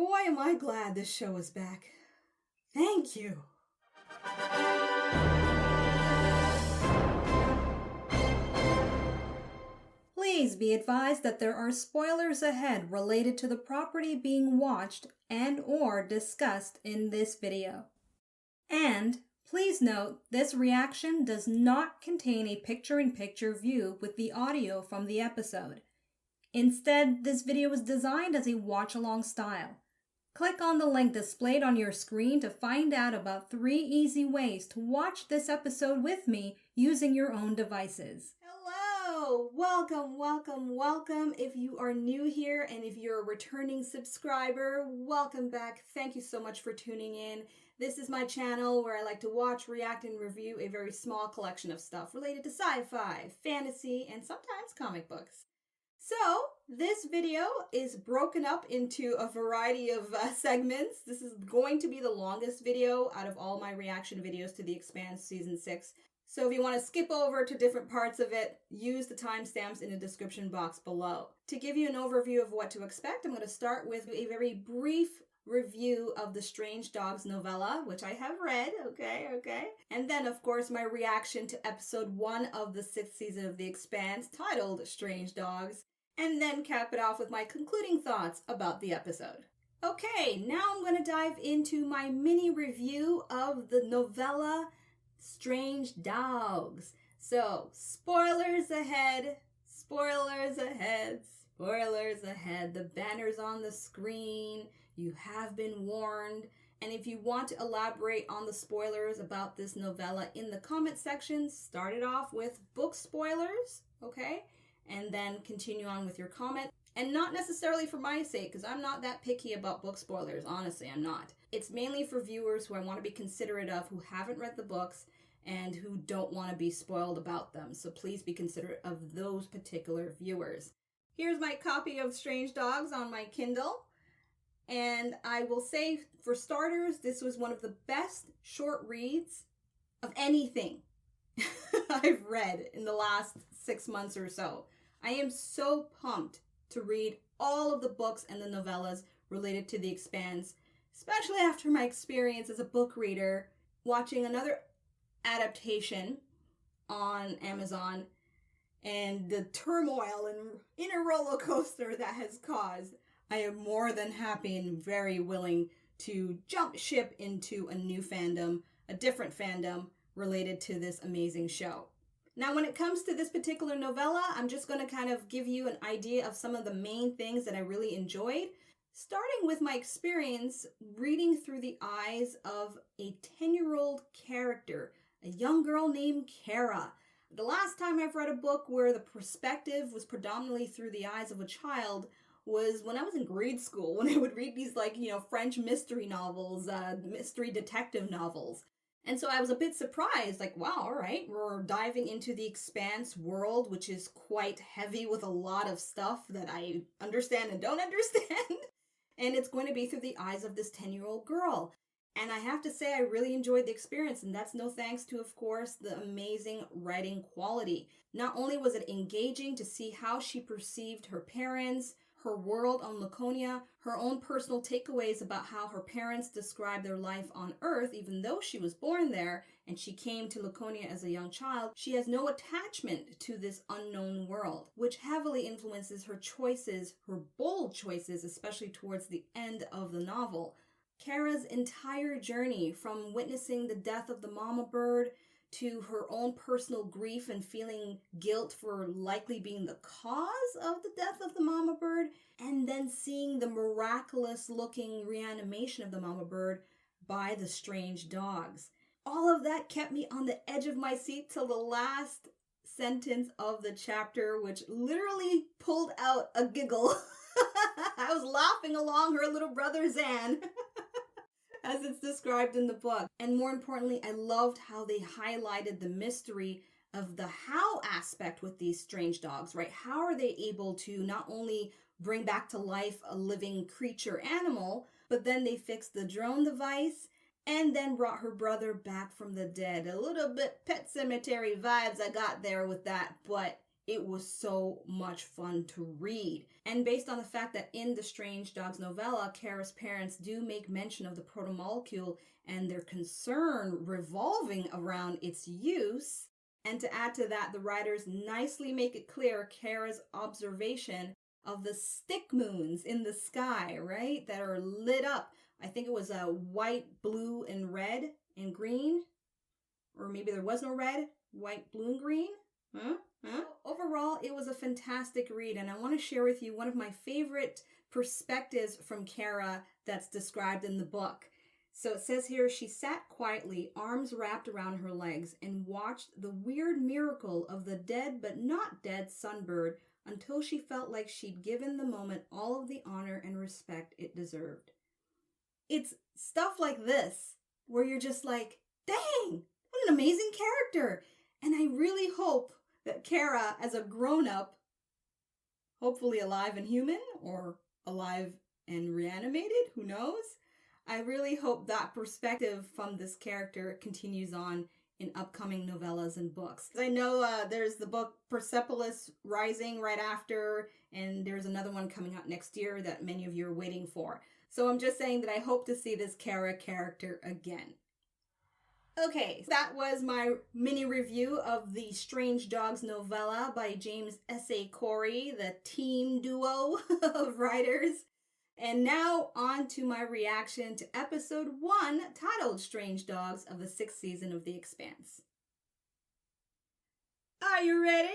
Boy, am I glad this show is back. Thank you. Please be advised that there are spoilers ahead related to the property being watched and/or discussed in this video. And please note, this reaction does not contain a picture-in-picture view with the audio from the episode. Instead, this video is designed as a watch-along style. Click on the link displayed on your screen to find out about 3 easy ways to watch this episode with me using your own devices. Hello! Welcome. If you are new here and if you're a returning subscriber, welcome back. Thank you so much for tuning in. This is my channel where I like to watch, react, and review a very small collection of stuff related to sci-fi, fantasy, and sometimes comic books. So, this video is broken up into a variety of segments. This is going to be the longest video out of all my reaction videos to The Expanse Season 6. So if you want to skip over to different parts of it, use the timestamps in the description box below. To give you an overview of what to expect, I'm going to start with a very brief review of the Strange Dogs novella, which I have read, okay? And then, of course, my reaction to episode 1 of the 6th season of The Expanse, titled Strange Dogs, and then cap it off with my concluding thoughts about the episode. Okay, now I'm going to dive into my mini review of the novella Strange Dogs. So, spoilers ahead. The banner's on the screen. You have been warned. And if you want to elaborate on the spoilers about this novella in the comment section, start it off with book spoilers, okay? And then continue on with your comment. And not necessarily for my sake, because I'm not that picky about book spoilers. Honestly, I'm not. It's mainly for viewers who I want to be considerate of, who haven't read the books and who don't want to be spoiled about them. So please be considerate of those particular viewers. Here's my copy of Strange Dogs on my Kindle. And I will say, for starters, this was one of the best short reads of anything I've read in the last 6 months or so. I am so pumped to read all of the books and the novellas related to The Expanse, especially after my experience as a book reader, watching another adaptation on Amazon and the turmoil and inner roller coaster that has caused. I am more than happy and very willing to jump ship into a new fandom, a different fandom related to this amazing show. Now, when it comes to this particular novella, I'm just going to kind of give you an idea of some of the main things that I really enjoyed, starting with my experience reading through the eyes of a 10-year-old character, a young girl named Kara. The last time I've read a book where the perspective was predominantly through the eyes of a child was when I was in grade school, when I would read these French mystery novels, mystery detective novels. And so I was a bit surprised, like, wow, all right, we're diving into the Expanse world, which is quite heavy with a lot of stuff that I understand and don't understand. And it's going to be through the eyes of this 10-year-old girl. And I have to say, I really enjoyed the experience, and that's no thanks to, of course, the amazing writing quality. Not only was it engaging to see how she perceived her parents, her world on Laconia, her own personal takeaways about how her parents described their life on Earth, even though she was born there and she came to Laconia as a young child, she has no attachment to this unknown world, which heavily influences her choices, her bold choices, especially towards the end of the novel. Kara's entire journey, from witnessing the death of the mama bird to her own personal grief and feeling guilt for likely being the cause of the death of the mama bird, and then seeing the miraculous looking reanimation of the mama bird by the strange dogs. All of that kept me on the edge of my seat till the last sentence of the chapter, which literally pulled out a giggle. I was laughing along her little brother Zan. As it's described in the book. And more importantly, I loved how they highlighted the mystery of the how aspect with these strange dogs, right? How are they able to not only bring back to life a living creature animal, but then they fixed the drone device and then brought her brother back from the dead. A little bit Pet Cemetery vibes I got there with that, but it was so much fun to read. And based on the fact that in the Strange Dogs novella, Kara's parents do make mention of the protomolecule and their concern revolving around its use, and to add to that, the writers nicely make it clear Kara's observation of the stick moons in the sky, right? That are lit up. I think it was a white, blue, and red and green. Or maybe there was no red, white, blue, and green. Huh? Overall, it was a fantastic read, and I want to share with you one of my favorite perspectives from Kara that's described in the book. So it says here, she sat quietly, arms wrapped around her legs, and watched the weird miracle of the dead but not dead sunbird until she felt like she'd given the moment all of the honor and respect it deserved. It's stuff like this where you're just like, dang, what an amazing character. And I really hope that Kara, as a grown-up, hopefully alive and human, or alive and reanimated, who knows? I really hope that perspective from this character continues on in upcoming novellas and books. I know there's the book Persepolis Rising right after, and there's another one coming out next year that many of you are waiting for. So I'm just saying that I hope to see this Kara character again. Okay, that was my mini review of the Strange Dogs novella by James S.A. Corey, the team duo of writers. And now on to my reaction to episode 1, titled Strange Dogs of the 6th season of The Expanse. Are you ready?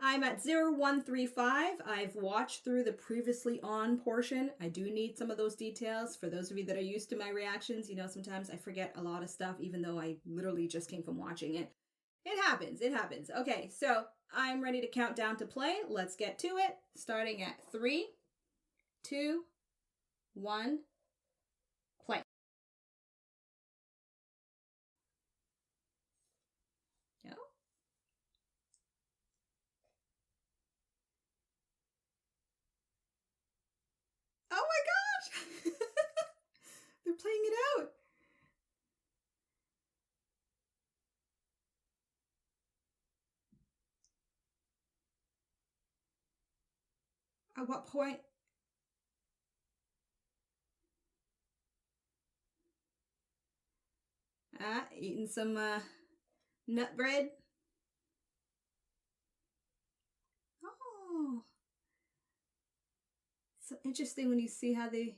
I'm at 0135. I've watched through the previously on portion. I do need some of those details. For those of you that are used to my reactions, you know, sometimes I forget a lot of stuff, even though I literally just came from watching it. It happens. Okay, so I'm ready to count down to play. Let's get to it. Starting at 3, 2, 1, play. Go. Oh my gosh! They're playing it out. At what point? Eating some nut bread. Oh. So interesting when you see how they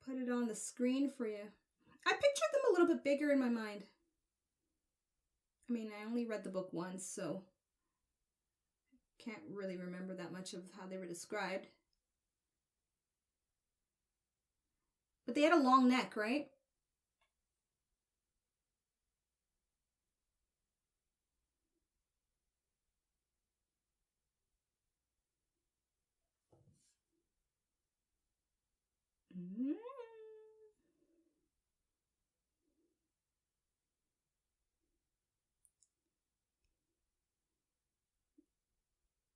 put it on the screen for you. I pictured them a little bit bigger in my mind. I mean, I only read the book once, so can't really remember that much of how they were described. But they had a long neck, right? Mm.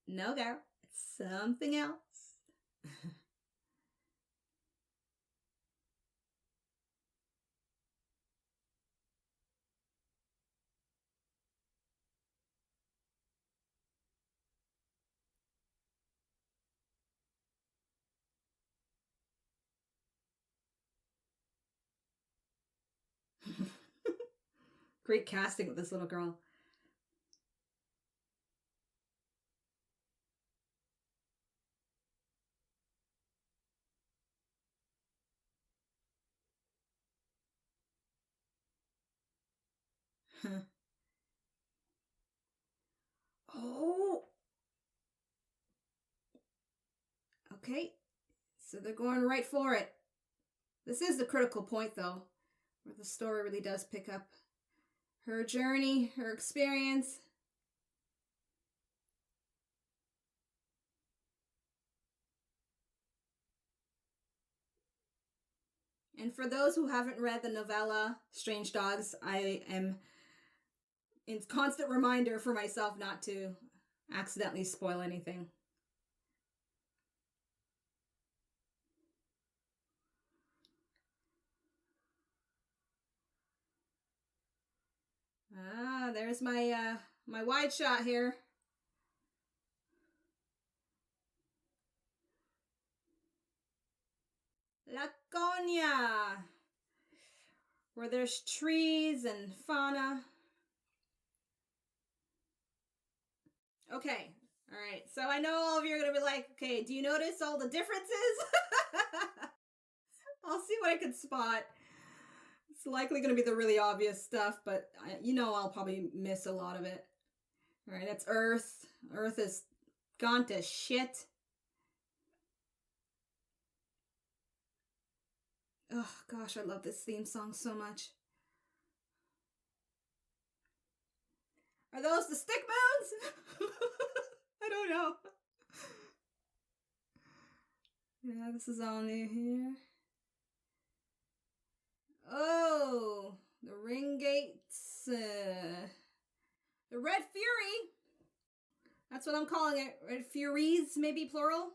No, girl. It's something else. Great casting with this little girl. Oh. Okay. So they're going right for it. This is the critical point, though, where the story really does pick up. Her journey, her experience. And for those who haven't read the novella, Strange Dogs, I am in constant reminder for myself not to accidentally spoil anything. There's my my wide shot here. Laconia, where there's trees and fauna. Okay, all right. So I know all of you are going to be like, okay, do you notice all the differences? I'll see what I can spot. It's likely going to be the really obvious stuff, but you know I'll probably miss a lot of it. All right, that's Earth. Earth is gone to shit. Oh, gosh, I love this theme song so much. Are those the stick moons? I don't know. Yeah, this is all new here. Oh, the ring gates. The Red Fury. That's what I'm calling it. Red Furies, maybe plural.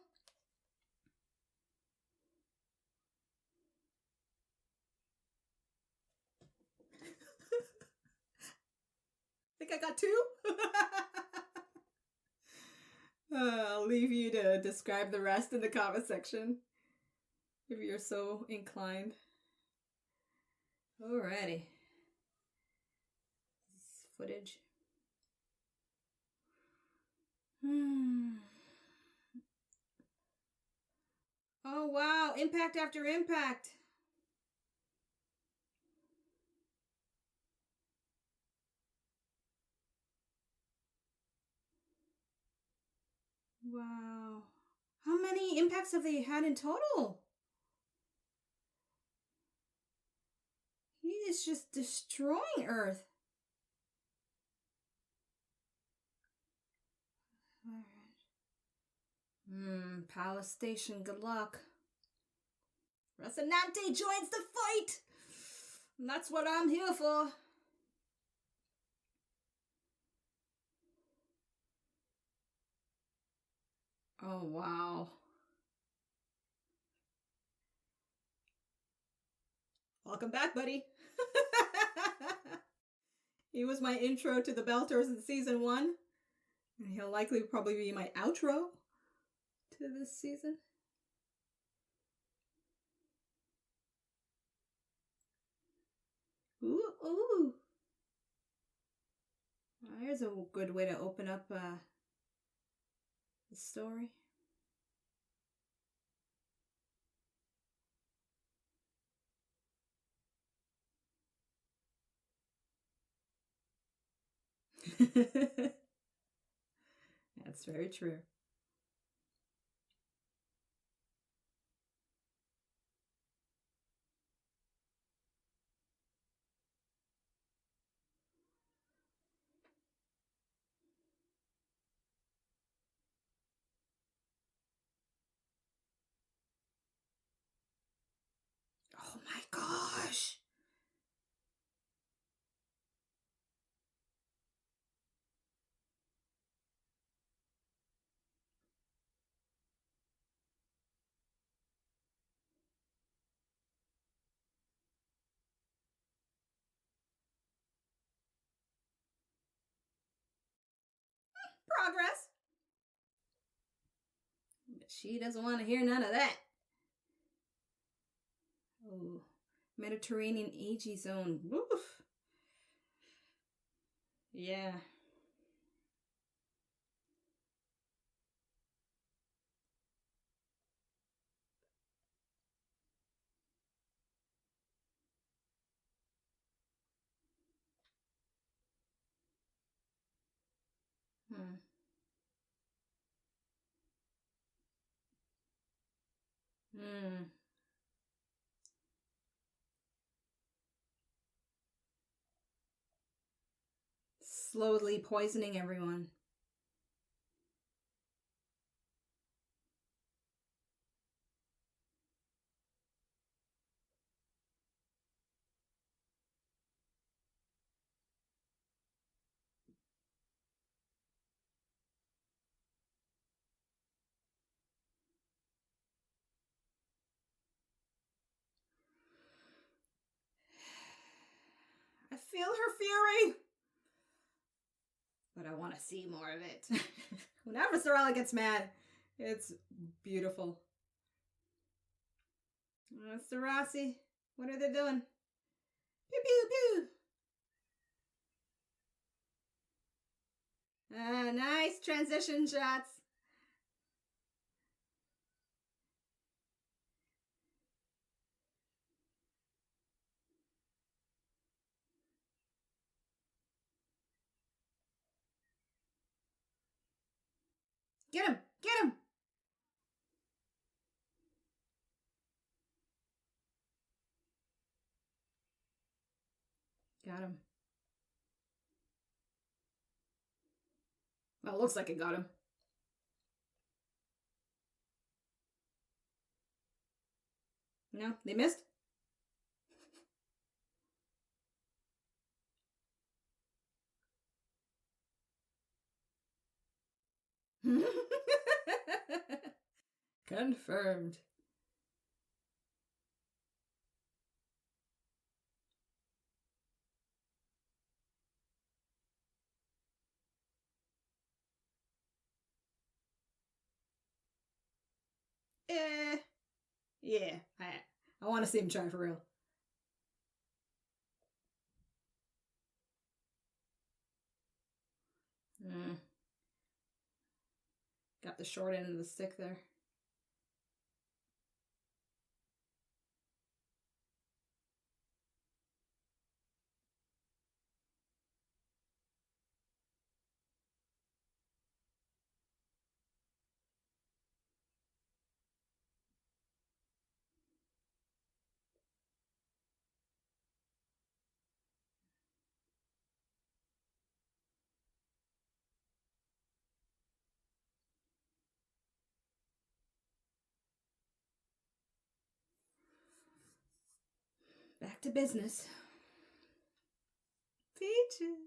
Think I got two? I'll leave you to describe the rest in the comment section if you're so inclined. Alrighty. This is footage. Oh wow, impact after impact. Wow. How many impacts have they had in total? He is just destroying Earth. Alright. Palace Station, good luck. Rocinante joins the fight! And that's what I'm here for. Oh, wow. Welcome back, buddy. He was my intro to the Belters in season 1. And he'll likely probably be my outro to this season. Ooh, ooh. There's a good way to open up the story. That's very true. Oh my gosh. Progress. But she doesn't want to hear none of that. Oh, Mediterranean AG zone. Woof. Yeah. Slowly poisoning everyone. I feel her fury. But I want to see more of it. Whenever Sorella gets mad, it's beautiful. Mr. Roci, what are they doing? Pew, pew, pew. Nice transition shots. Get him! Get him! Got him. Well, it looks like it got him. No, they missed? Confirmed. Yeah. I want to see him try for real. Got the short end of the stick there. Back to business. Peaches.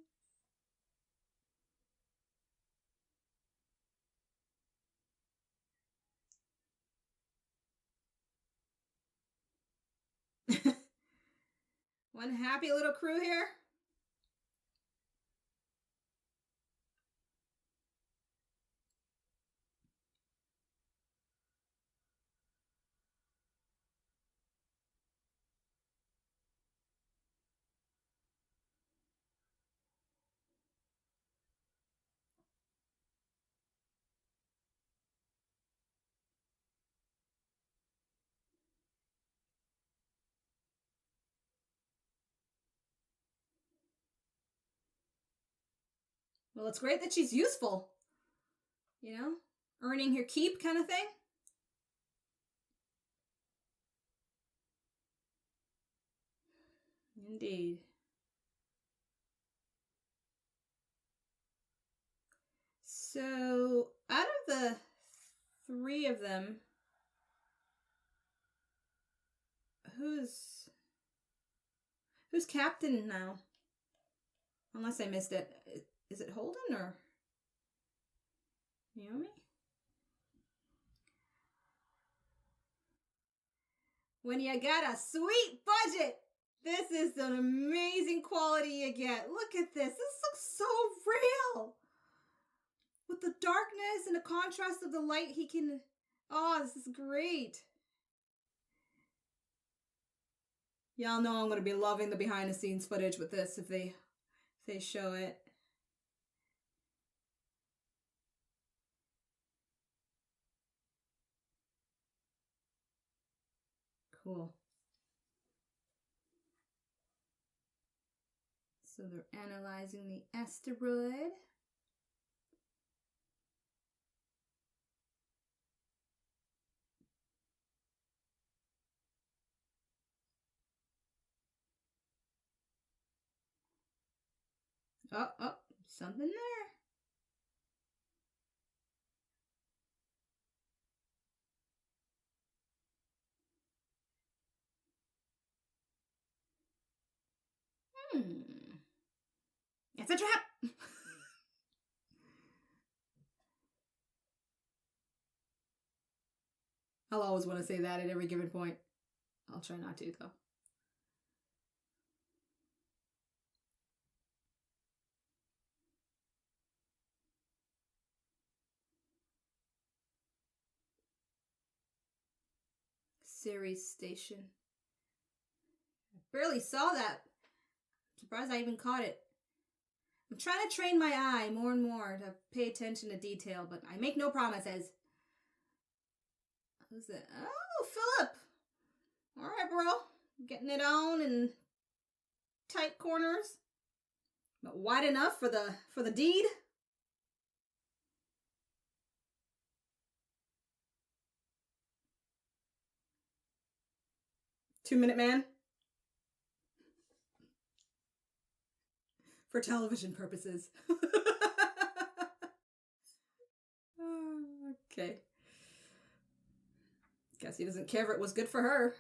One happy little crew here. Well, it's great that she's useful. You know? Earning her keep kind of thing. Indeed. So, out of the 3 of them, who's captain now? Unless I missed it. Is it Holden or Naomi? When you got a sweet budget, this is an amazing quality you get. Look at this. This looks so real. With the darkness and the contrast of the light, he can... Oh, this is great. Y'all know I'm going to be loving the behind-the-scenes footage with this if they show it. Cool. So they're analyzing the asteroid. Oh, something there. It's a trap! I'll always want to say that at every given point. I'll try not to, though. Series station. I barely saw that. I'm surprised I even caught it. I'm trying to train my eye more and more to pay attention to detail, but I make no promises. Who's it? Oh, Philip. All right, bro. Getting it on in tight corners, but wide enough for the deed. Two-minute man. For television purposes. Okay. Guess he doesn't care if it was good for her.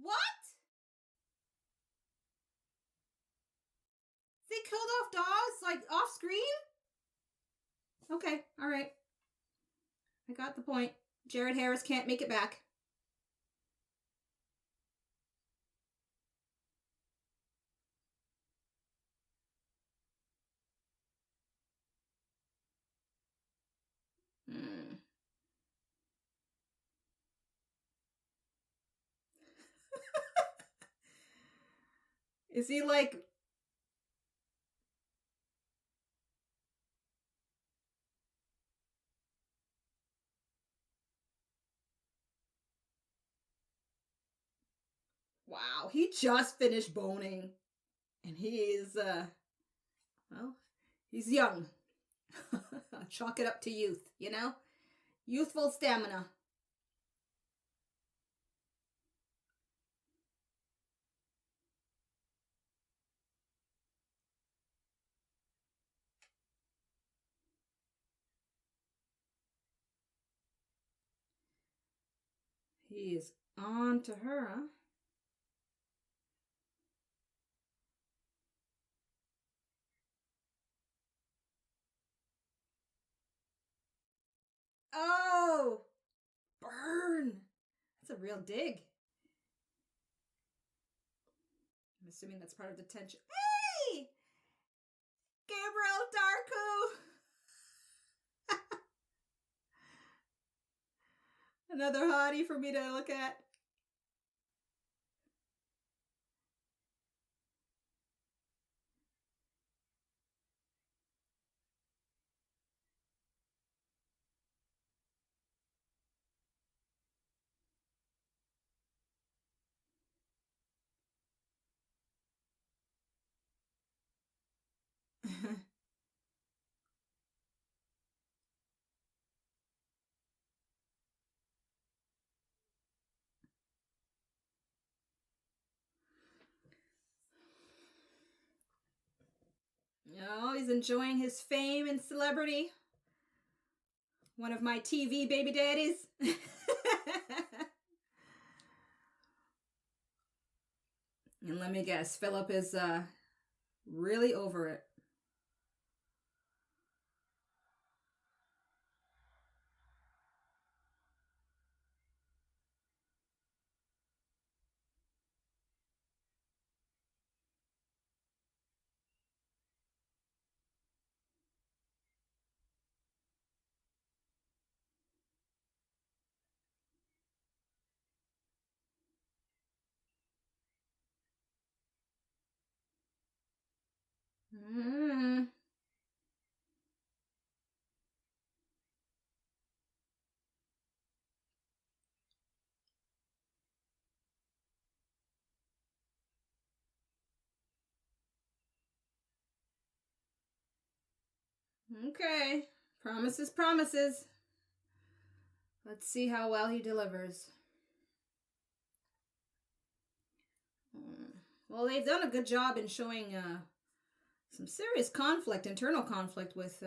What? They killed off dogs, like, off screen? Okay, alright. I got the point. Jared Harris can't make it back. Is he like... Wow, he just finished boning. And he is, well, he's young. Chalk it up to youth, you know? Youthful stamina. He is on to her, huh? Oh! Burn! That's a real dig. I'm assuming that's part of the tension. Hey! Gabriel Darku! Another hottie for me to look at. Oh, he's enjoying his fame and celebrity. One of my TV baby daddies. And let me guess, Philip is really over it. Mm. Okay. Promises, promises. Let's see how well he delivers. Well, they've done a good job in showing some serious conflict, internal conflict with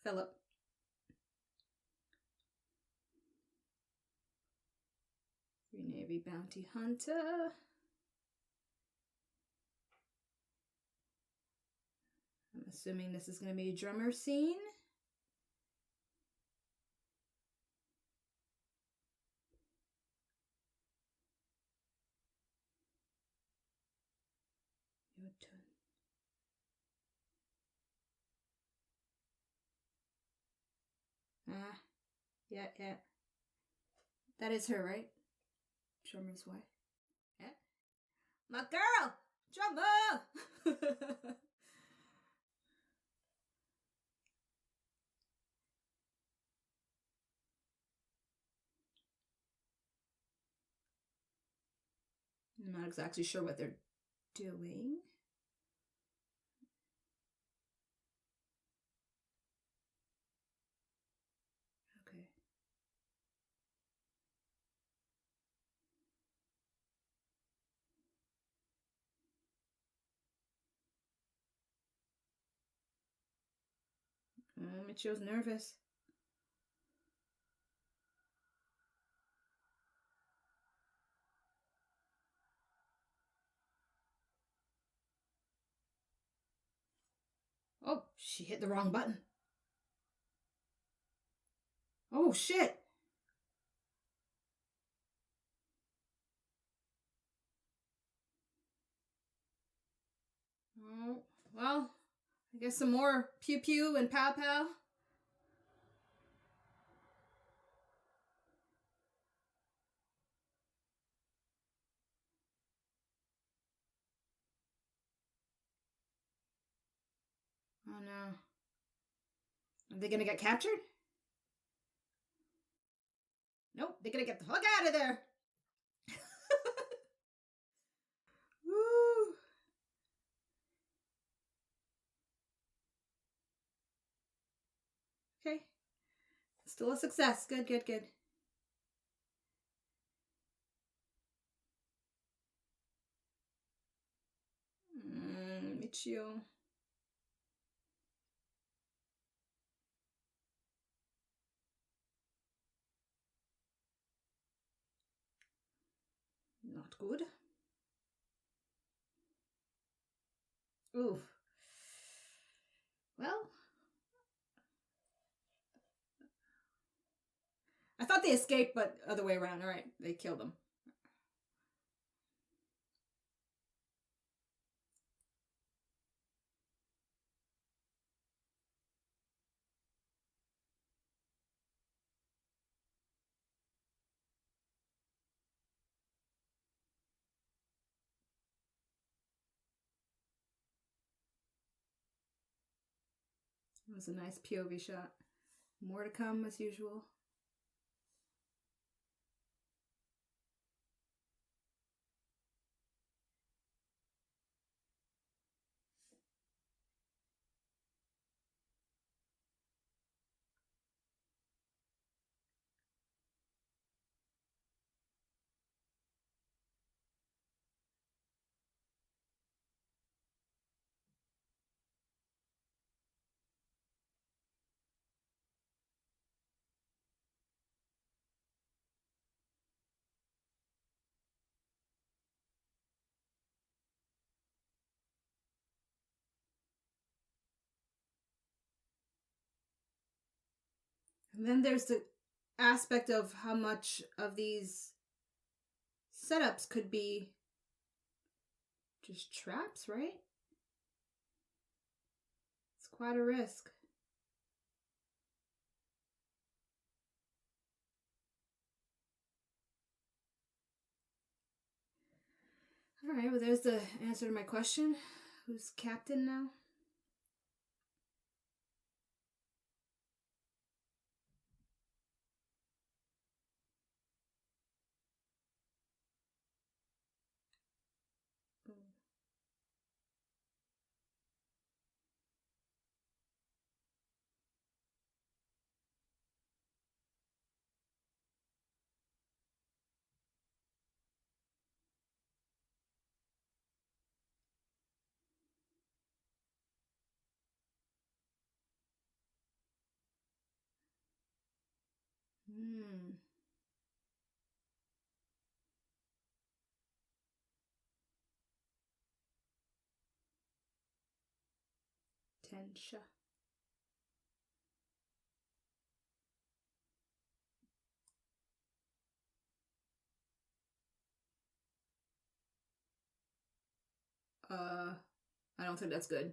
Philip. Free Navy bounty hunter. assuming this is going to be a drummer scene. Your turn. Yeah. That is her, right? Drummer's wife. Yeah. My girl! Drummer! I'm not exactly sure what they're doing. Okay. Michio's nervous. Oh, she hit the wrong button. Oh, shit. Oh, well, I guess some more pew pew and pow pow. Oh no. Are they gonna get captured? Nope, they're gonna get the fuck out of there. Woo. Okay. Still a success. Good. Michio. Not good. Oof. Well, I thought they escaped, but other way around. All right, they killed them. It was a nice POV shot. More to come as usual. And then there's the aspect of how much of these setups could be just traps, right? It's quite a risk. All right, well, there's the answer to my question. Who's captain now? Hmm. potential. I don't think that's good.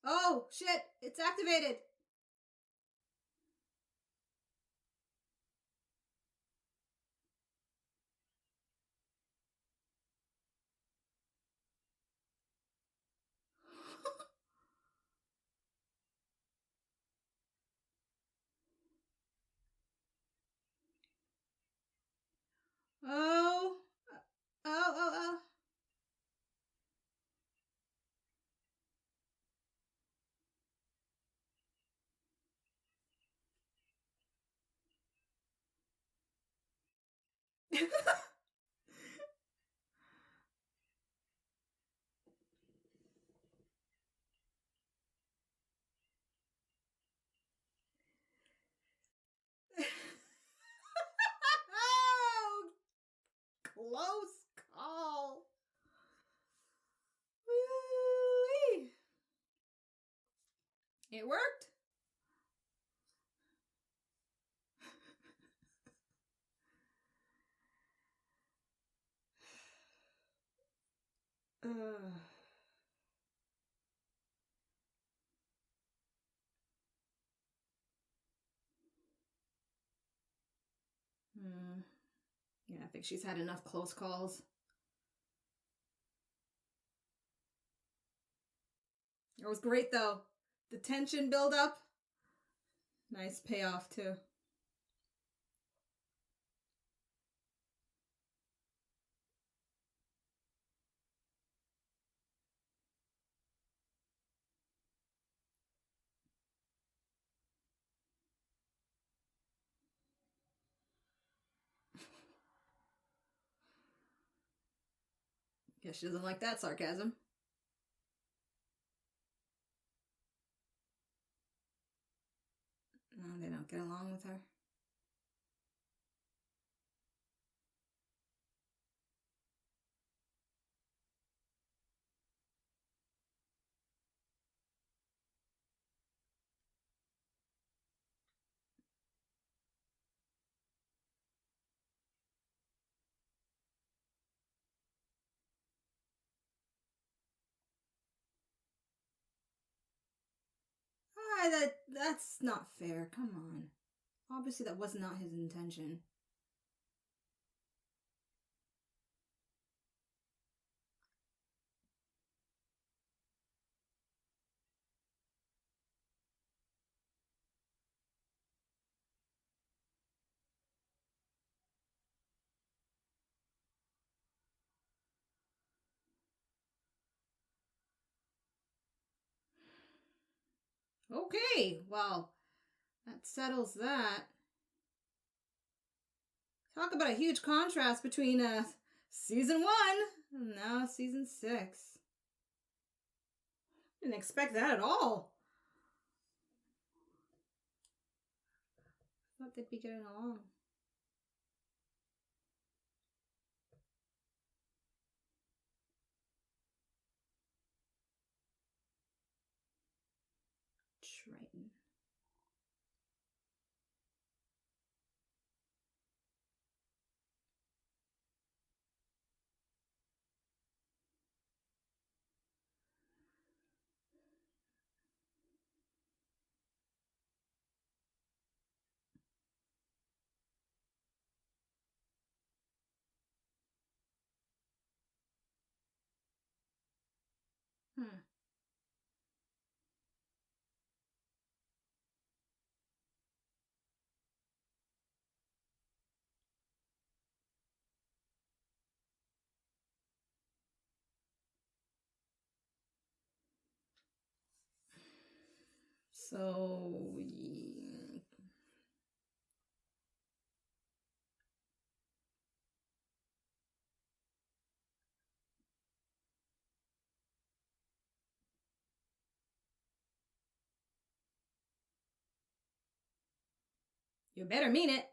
Oh, shit! It's activated! Oh! Oh. Oh! Close call. Woo-wee. It worked. Yeah, I think she's had enough close calls. It was great though. The tension build up. Nice payoff too. Guess she doesn't like that sarcasm. No, they don't get along with her. That's not fair. Come on. Obviously that was not his intention. Okay, well, that settles that. Talk about a huge contrast between season 1 and now season 6. Didn't expect that at all. Thought they'd be getting along. Triton. So, you better mean it.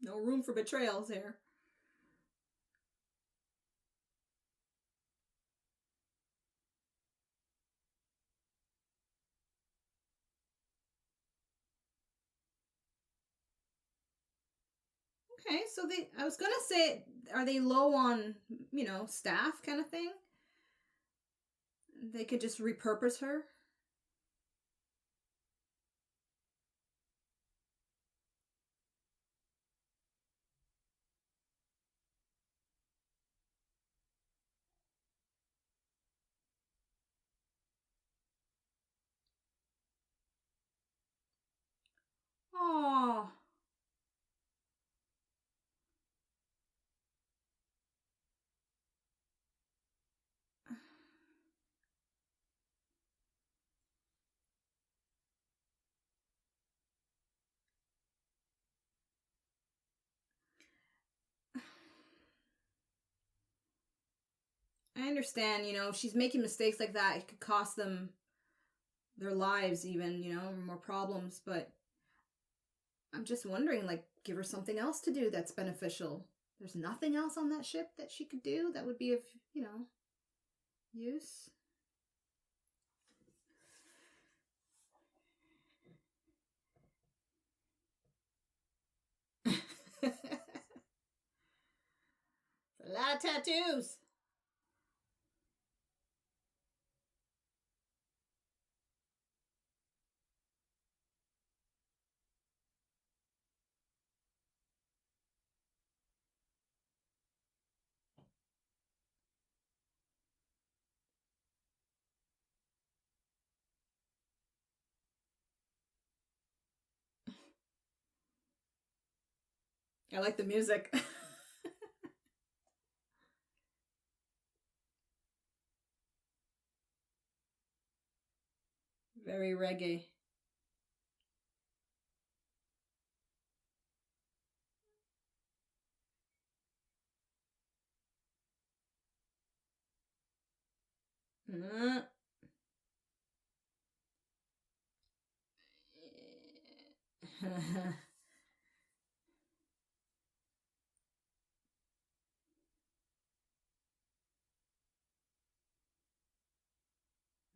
No room for betrayals here. Okay, so I was gonna say, are they low on, staff kind of thing? They could just repurpose her? Oh, I understand, she's making mistakes like that. It could cost them their lives, even, more problems. But I'm just wondering, like, give her something else to do that's beneficial. There's nothing else on that ship that she could do that would be of, use. A lot of tattoos. I like the music. Very reggae. Mm.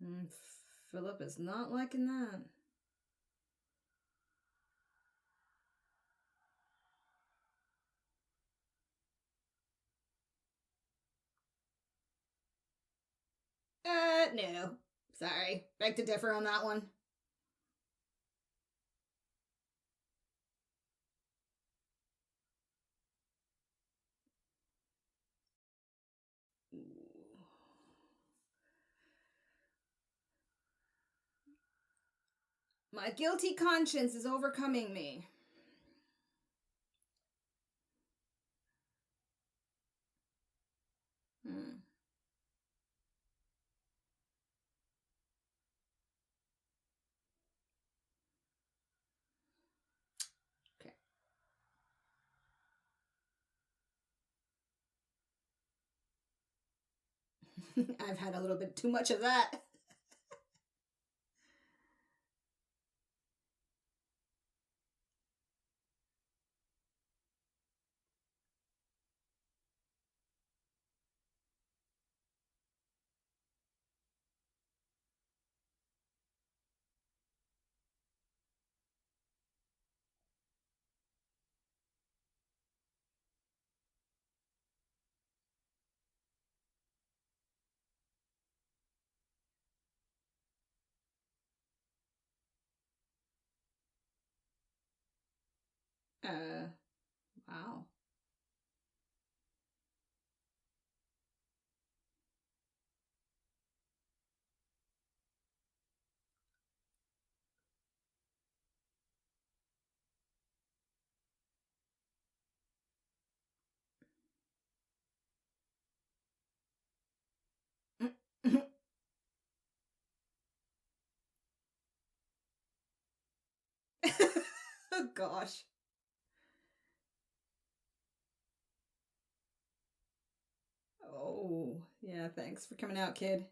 Mm, Philip is not liking that. No. Sorry. Beg to differ on that one. My guilty conscience is overcoming me. Hmm. Okay. I've had a little bit too much of that. Wow. Oh, gosh. Oh, yeah, thanks for coming out, kid.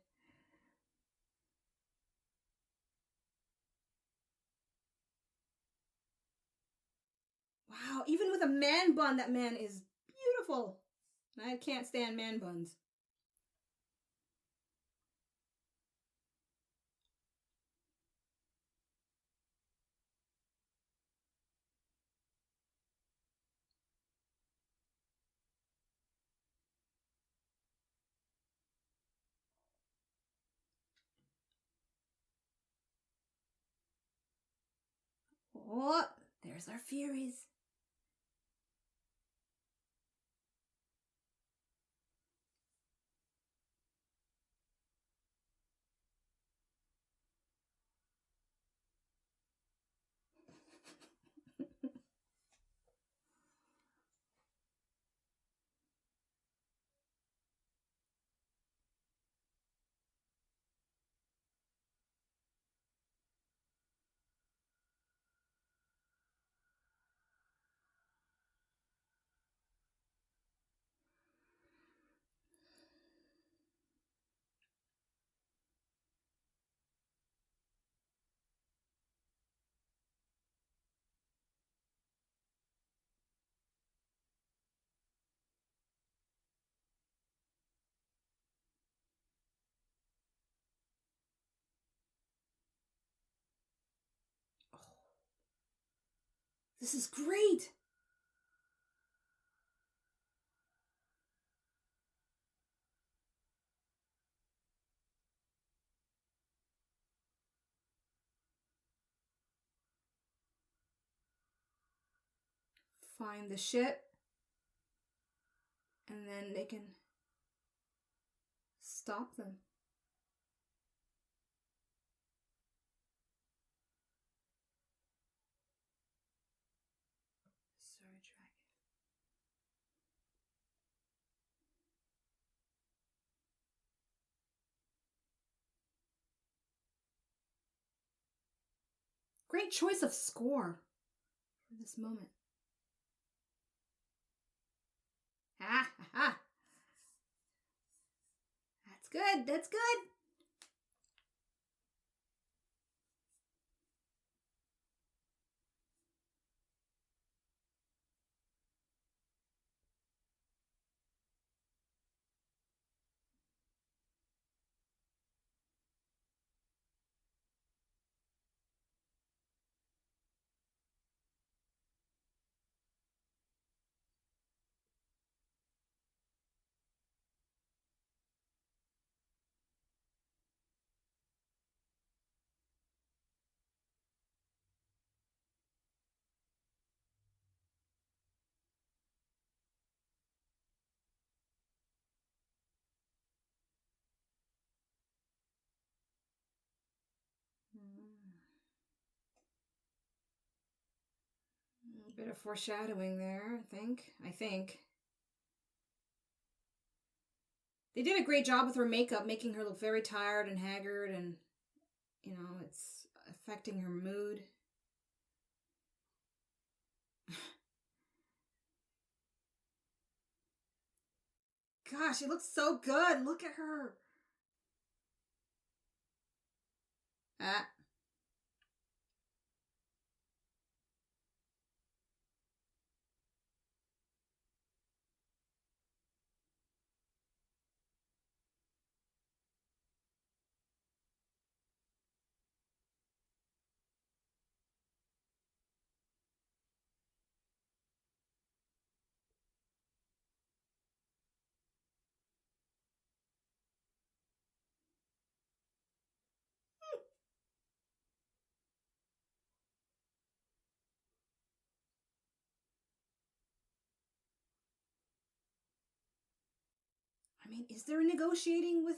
Wow, even with a man bun, that man is beautiful. I can't stand man buns. Oh, there's our Furies. This is great. Find the ship, and then they can stop them. Sorry, dragon. Great choice of score for this moment. Ha ha ha. That's good. That's good. A bit of foreshadowing there, I think. They did a great job with her makeup, making her look very tired and haggard, and, you know, it's affecting her mood. Gosh, she looks so good. Look at her. Ah. I mean, is there a negotiating with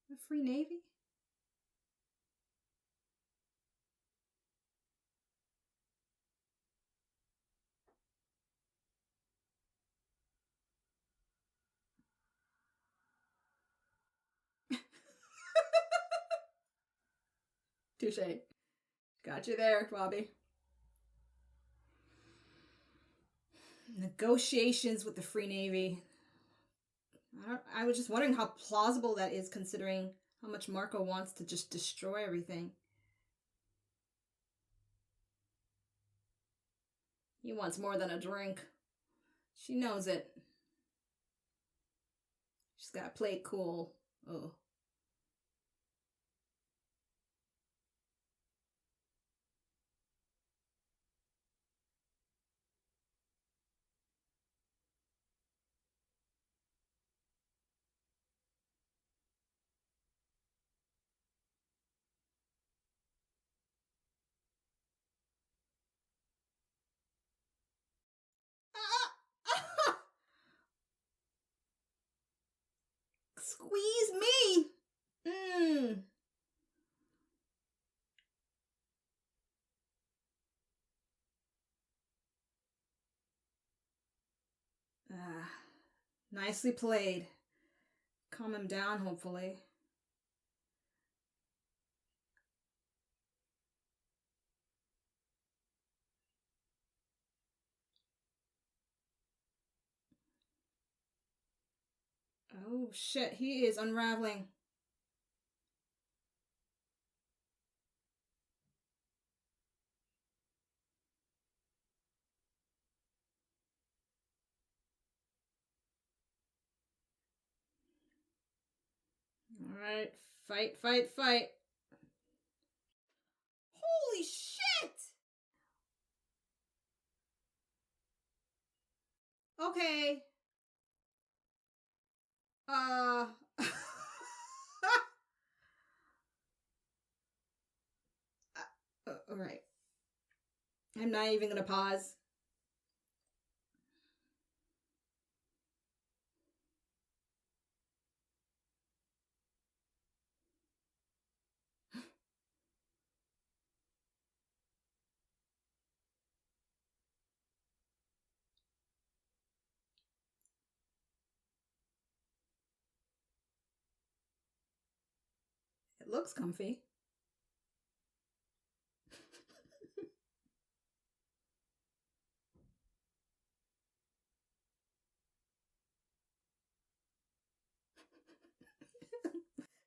the Free Navy? Touche. Got you there, Bobby. Negotiations with the Free Navy. I was just wondering how plausible that is, considering how much Marco wants to just destroy everything. He wants more than a drink. She knows it. She's got to play it cool. Oh. Squeeze me. Mmm. Ah, nicely played. Calm him down, hopefully. Oh shit, he is unraveling. Alright, fight, fight, fight. Holy shit! Okay. Uh. Alright. I'm not even gonna pause. It looks comfy.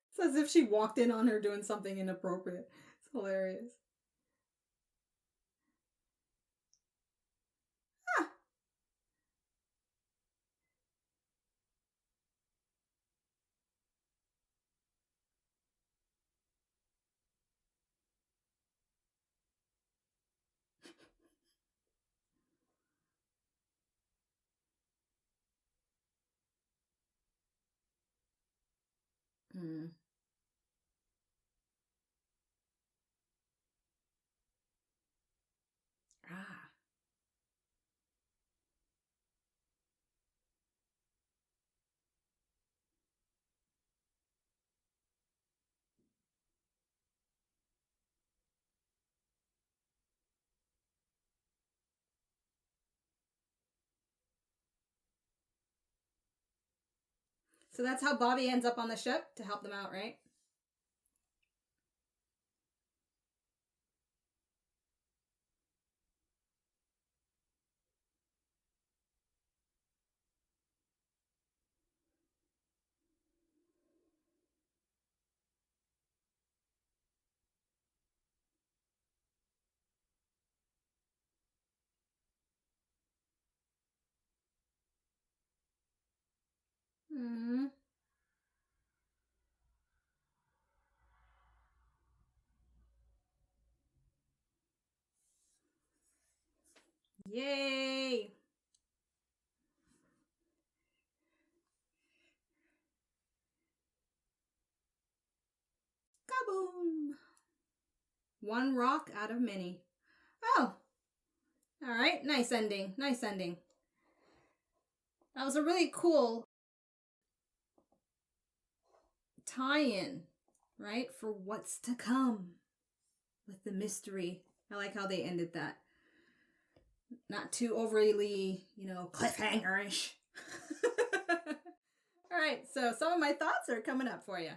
It's as if she walked in on her doing something inappropriate. It's hilarious. Ah. Hmm. Ah. So that's how Bobby ends up on the ship to help them out, right? Hmm. Yay! Kaboom! One rock out of many. Oh! Alright, nice ending. Nice ending. That was a really cool tie-in, right? For what's to come with the mystery. I like how they ended that. Not too overly, cliffhanger-ish. Alright, so some of my thoughts are coming up for you.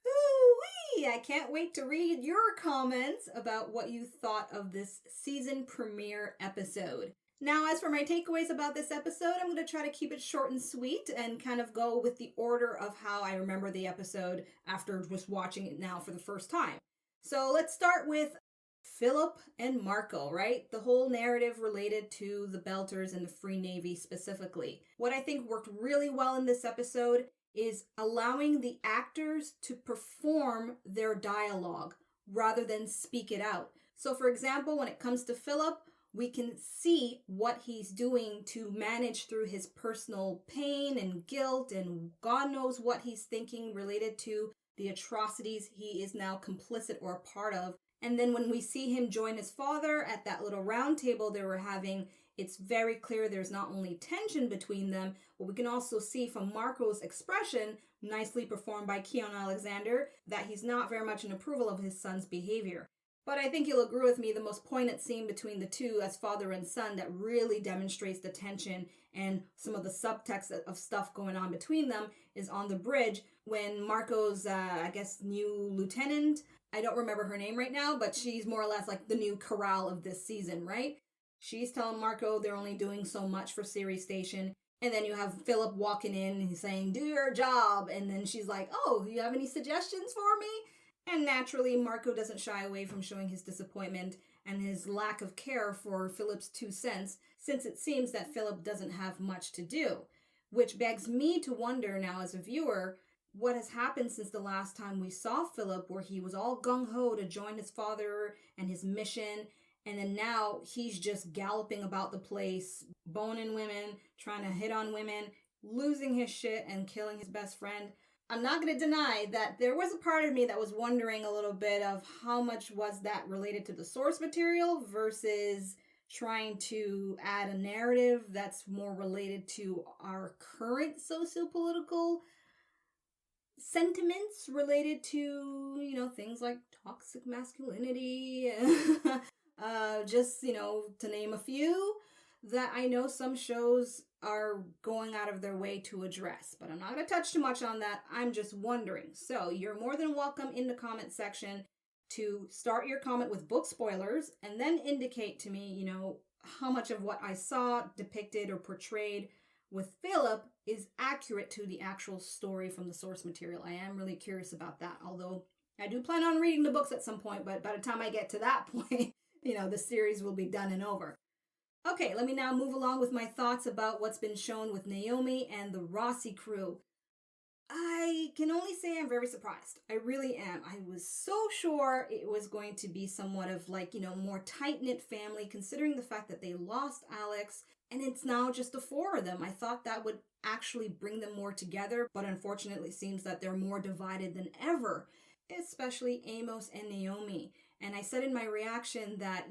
Ooh-wee! I can't wait to read your comments about what you thought of this season premiere episode. Now, as for my takeaways about this episode, I'm going to try to keep it short and sweet and kind of go with the order of how I remember the episode after just watching it now for the first time. So let's start with Filip and Marco, right? The whole narrative related to the Belters and the Free Navy specifically. What I think worked really well in this episode is allowing the actors to perform their dialogue rather than speak it out. So for example, when it comes to Filip, we can see what he's doing to manage through his personal pain and guilt, and God knows what he's thinking related to the atrocities he is now complicit or a part of. And then when we see him join his father at that little round table they were having, it's very clear there's not only tension between them, but we can also see from Marco's expression, nicely performed by Keon Alexander, that he's not very much in approval of his son's behavior. But I think you'll agree with me, the most poignant scene between the two as father and son that really demonstrates the tension and some of the subtext of stuff going on between them is on the bridge when Marco's, new lieutenant, I don't remember her name right now, but she's more or less like the new corral of this season, right? She's telling Marco they're only doing so much for Ceres Station. And then you have Filip walking in and he's saying, do your job. And then she's like, oh, you have any suggestions for me? And naturally, Marco doesn't shy away from showing his disappointment and his lack of care for Filip's 2 cents, since it seems that Filip doesn't have much to do. Which begs me to wonder now as a viewer, what has happened since the last time we saw Filip, where he was all gung-ho to join his father and his mission, and then now he's just galloping about the place, boning women, trying to hit on women, losing his shit and killing his best friend. I'm not going to deny that there was a part of me that was wondering a little bit of how much was that related to the source material versus trying to add a narrative that's more related to our current sociopolitical sentiments related to, things like toxic masculinity, to name a few that I know some shows are going out of their way to address. But I'm not going to touch too much on that. I'm just wondering. So you're more than welcome in the comment section to start your comment with book spoilers and then indicate to me, how much of what I saw depicted or portrayed with Filip is accurate to the actual story from the source material. I am really curious about that, although I do plan on reading the books at some point, but by the time I get to that point, the series will be done and over. Okay, let me now move along with my thoughts about what's been shown with Naomi and the Roci crew. I can only say I'm very surprised. I really am. I was so sure it was going to be somewhat of more tight-knit family, considering the fact that they lost Alex, and it's now just the 4 of them. I thought that would actually bring them more together, but unfortunately it seems that they're more divided than ever, especially Amos and Naomi. And I said in my reaction that,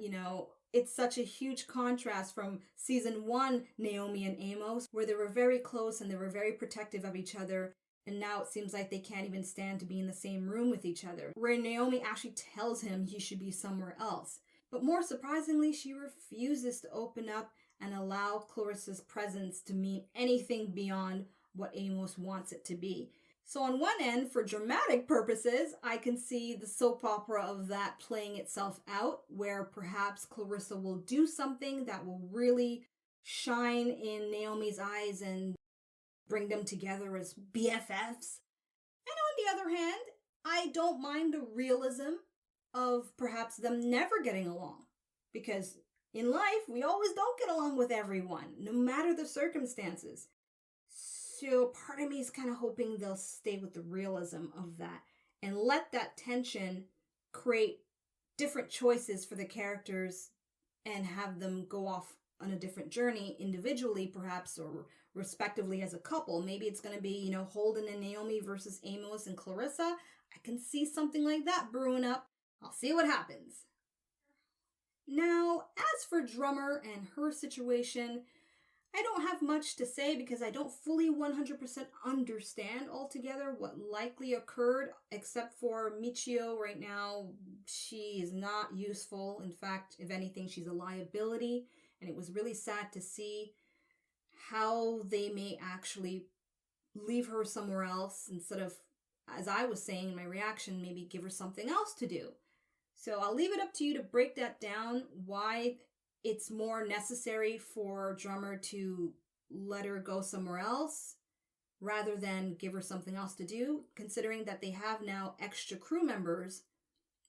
it's such a huge contrast from season 1, Naomi and Amos, where they were very close and they were very protective of each other. And now it seems like they can't even stand to be in the same room with each other, where Naomi actually tells him he should be somewhere else. But more surprisingly, she refuses to open up and allow Clarissa's presence to mean anything beyond what Amos wants it to be. So on one end, for dramatic purposes, I can see the soap opera of that playing itself out, where perhaps Clarissa will do something that will really shine in Naomi's eyes and bring them together as BFFs. And on the other hand, I don't mind the realism of perhaps them never getting along. Because in life, we always don't get along with everyone, no matter the circumstances. So part of me is kind of hoping they'll stay with the realism of that and let that tension create different choices for the characters and have them go off on a different journey individually, perhaps, or respectively as a couple. Maybe it's going to be, Holden and Naomi versus Amos and Clarissa. I can see something like that brewing up. I'll see what happens. Now, as for Drummer and her situation, I don't have much to say because I don't fully 100% understand altogether what likely occurred, except for Michio right now. She is not useful. In fact, if anything, she's a liability. And it was really sad to see how they may actually leave her somewhere else instead of, as I was saying in my reaction, maybe give her something else to do. So I'll leave it up to you to break that down, why it's more necessary for Drummer to let her go somewhere else rather than give her something else to do, considering that they have now extra crew members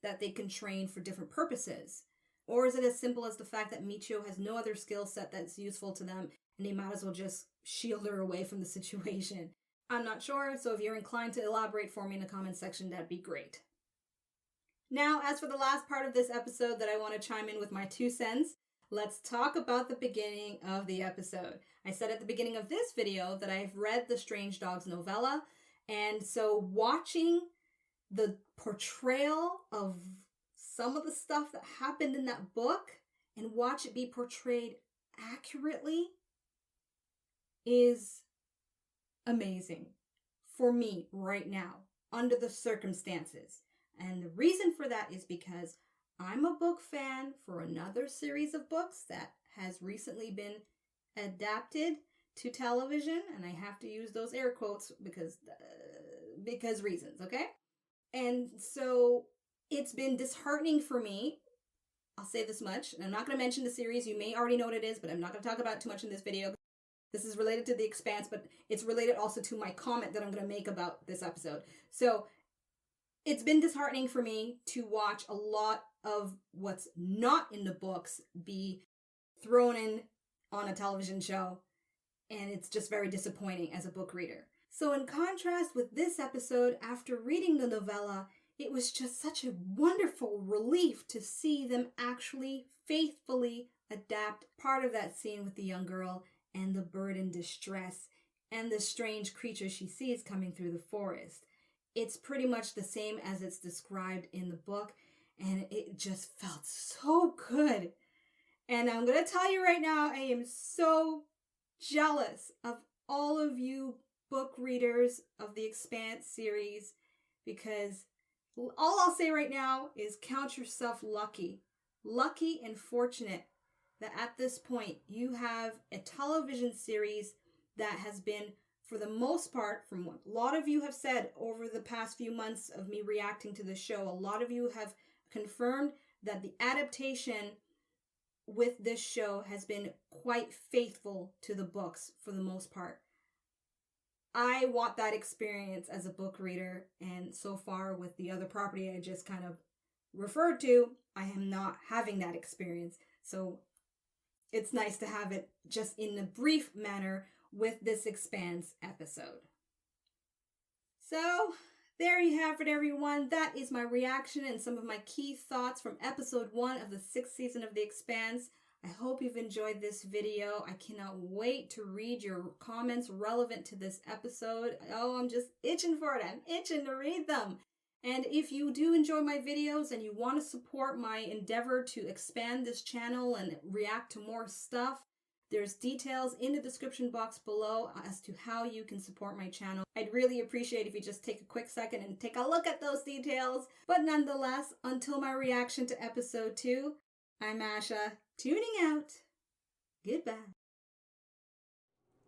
that they can train for different purposes. Or is it as simple as the fact that Michio has no other skill set that's useful to them and they might as well just shield her away from the situation? I'm not sure, so if you're inclined to elaborate for me in the comment section, that'd be great. Now, as for the last part of this episode that I want to chime in with my 2 cents, let's talk about the beginning of the episode. I said at the beginning of this video that I've read the Strange Dogs novella, and so watching the portrayal of some of the stuff that happened in that book and watch it be portrayed accurately is amazing for me right now, under the circumstances. And the reason for that is because I'm a book fan for another series of books that has recently been adapted to television, and I have to use those air quotes because reasons, okay? And so it's been disheartening for me. I'll say this much, and I'm not going to mention the series. You may already know what it is, but I'm not going to talk about it too much in this video. This is related to The Expanse, but it's related also to my comment that I'm going to make about this episode. So it's been disheartening for me to watch a lot of what's not in the books be thrown in on a television show, and it's just very disappointing as a book reader. So in contrast with this episode, after reading the novella, it was just such a wonderful relief to see them actually faithfully adapt part of that scene with the young girl and the bird in distress and the strange creature she sees coming through the forest. It's pretty much the same as it's described in the book, and it just felt so good. And I'm going to tell you right now, I am so jealous of all of you book readers of the Expanse series, because all I'll say right now is count yourself lucky and fortunate that at this point you have a television series that has been, for the most part, from what a lot of you have said over the past few months of me reacting to the show, a lot of you have confirmed that the adaptation with this show has been quite faithful to the books for the most part. I want that experience as a book reader, and so far with the other property I just kind of referred to, I am not having that experience. So it's nice to have it just in a brief manner with this Expanse episode. So there you have it, everyone. That is my reaction and some of my key thoughts from episode 1 of the 6th season of The Expanse. I hope you've enjoyed this video. I cannot wait to read your comments relevant to this episode. Oh, I'm just itching for it. I'm itching to read them. And if you do enjoy my videos and you want to support my endeavor to expand this channel and react to more stuff, there's details in the description box below as to how you can support my channel. I'd really appreciate if you just take a quick second and take a look at those details. But nonetheless, until my reaction to episode 2, I'm Asha, tuning out. Goodbye.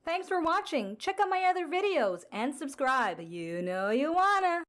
Thanks for watching. Check out my other videos and subscribe. You know you wanna.